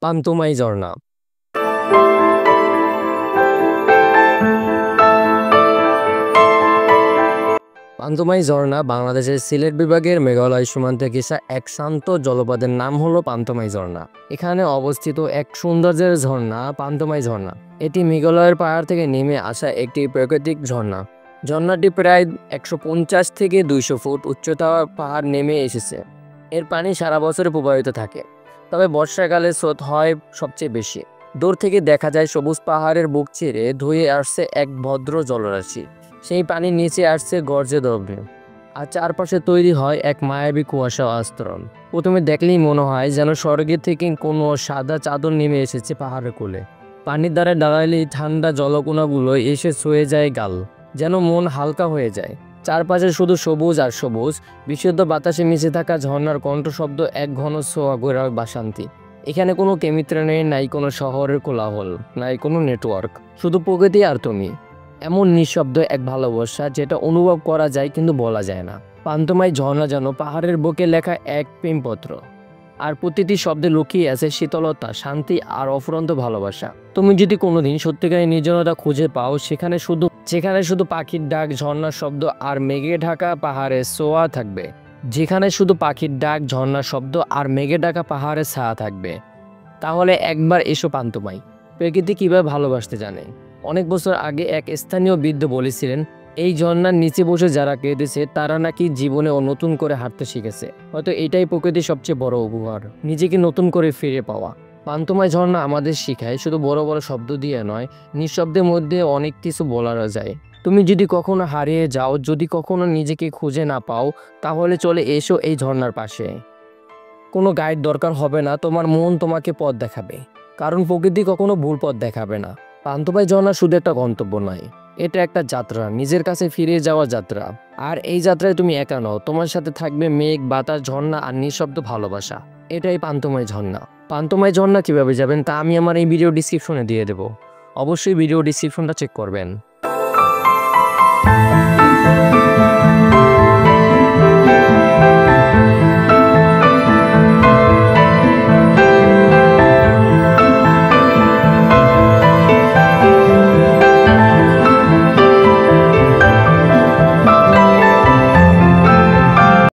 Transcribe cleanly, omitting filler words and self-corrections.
পান্তুমাই ঝর্ণা। পান্তুমাই ঝর্ণা বাংলাদেশের সিলেট বিভাগের মেঘালয় সীমান্তে ঘেঁষা এক শান্ত জলপথের নাম হলো পান্তুমাই ঝর্ণা। এখানে অবস্থিত এক সৌন্দর্যের ঝর্ণা পান্তুমাই ঝর্ণা। এটি মেঘালয়ের পাহাড় থেকে নেমে আসা একটি প্রাকৃতিক ঝর্ণা। ঝর্ণাটি প্রায় 150 থেকে 200 ফুট উচ্চতার পাহাড় নেমে এসেছে। এর পানি সারা বছর প্রবাহিত থাকে, তবে বর্ষাকালে স্রোত হয় সবচেয়ে বেশি। দূর থেকে দেখা যায় সবুজ পাহাড়ের বুক চিরে ধুয়ে আসছে এক ভদ্র জলরাশি। সেই পানি নিচে আসছে গর্জে দ্রব্যে, আর চারপাশে তৈরি হয় এক মায়াবী কুয়াশা আস্তরণ। প্রথমে দেখলেই মনে হয় যেন স্বর্গের থেকে কোনো সাদা চাদর নেমে এসেছে পাহাড়ের কোলে। পানির দ্বারা দাঁড়ালেই ঠান্ডা জলকণাগুলো এসে ছুঁয়ে যায় গাল, যেন মন হালকা হয়ে যায়। চারপাশে শুধু সবুজ আর সবুজ, বিশুদ্ধ বাতাসে মিশে থাকা ঝর্ণার কণ্ঠশব্দ এক ঘন ছোঁয়া গোড়া বা শান্তি। এখানে কোনো কেমিত্র নেই, নাই কোনো শহরের কোলাহল, নাই কোনো নেটওয়ার্ক, শুধু প্রকৃতি আর তুমি। এমন নিঃশব্দ এক ভালোবাসা যেটা অনুভব করা যায় কিন্তু বলা যায় না। পান্তুমাই ঝর্ণা যেন পাহাড়ের বুকে লেখা এক প্রেমপত্র, আর প্রতিটি শব্দে লুকিয়ে আছে শীতলতা, শান্তি আর অফুরন্ত ভালোবাসা। তুমি যদি কোনোদিন সত্যিকারের নির্জনতা খুঁজে পাও, যেখানে শুধু পাখির ডাক, ঝর্ণার শব্দ আর মেঘে ঢাকা পাহাড়ের ছোঁয়া থাকবে, যেখানে শুধু পাখির ডাক, ঝর্ণার শব্দ আর মেঘে ঢাকা পাহাড়ের ছায়া থাকবে, তাহলে একবার এসো পান্তুমাই। প্রকৃতি কিভাবে ভালোবাসতে জানে। অনেক বছর আগে এক স্থানীয় বৃদ্ধ বলেছিলেন, এই ঝর্ণার নিচে বসে যারা কেঁদেছে তারা নাকি জীবনে নতুন করে হাঁটতে শিখেছে। হয়তো এটাই প্রকৃতির সবচেয়ে বড় উপহার, নিজেকে নতুন করে ফিরে পাওয়া। পান্তুমাই ঝর্ণা আমাদের শিখায় শুধু বড় বড় শব্দ দিয়ে নয়, নিঃশব্দের মধ্যে অনেক কিছু বলা যায়। তুমি যদি কখনো হারিয়ে যাও, যদি কখনো নিজেকে খুঁজে না পাও, তাহলে চলে এসো এই ঝর্ণার পাশে। কোনো গাইড দরকার হবে না, তোমার মন তোমাকে পথ দেখাবে, কারণ প্রকৃতি কখনো ভুল পথ দেখাবে না। পান্তুমাই ঝর্ণা শুধু একটা গন্তব্য নয়, এটা একটা যাত্রা, নিজের কাছে ফিরে যাওয়া যাত্রা। আর এই যাত্রায় তুমি একা নও, তোমার সাথে থাকবে মেঘ, বাতাস, ঝর্ণা আর নিঃশব্দ ভালোবাসা। এটাই পান্তুমাই ঝর্ণা। পান্তুমাই ঝর্ণা কিভাবে যাবেন তা আমি আমার এই ভিডিও ডিসক্রিপশনে দিয়ে দেবো। অবশ্যই ভিডিও ডিসক্রিপশনটা চেক করবেন।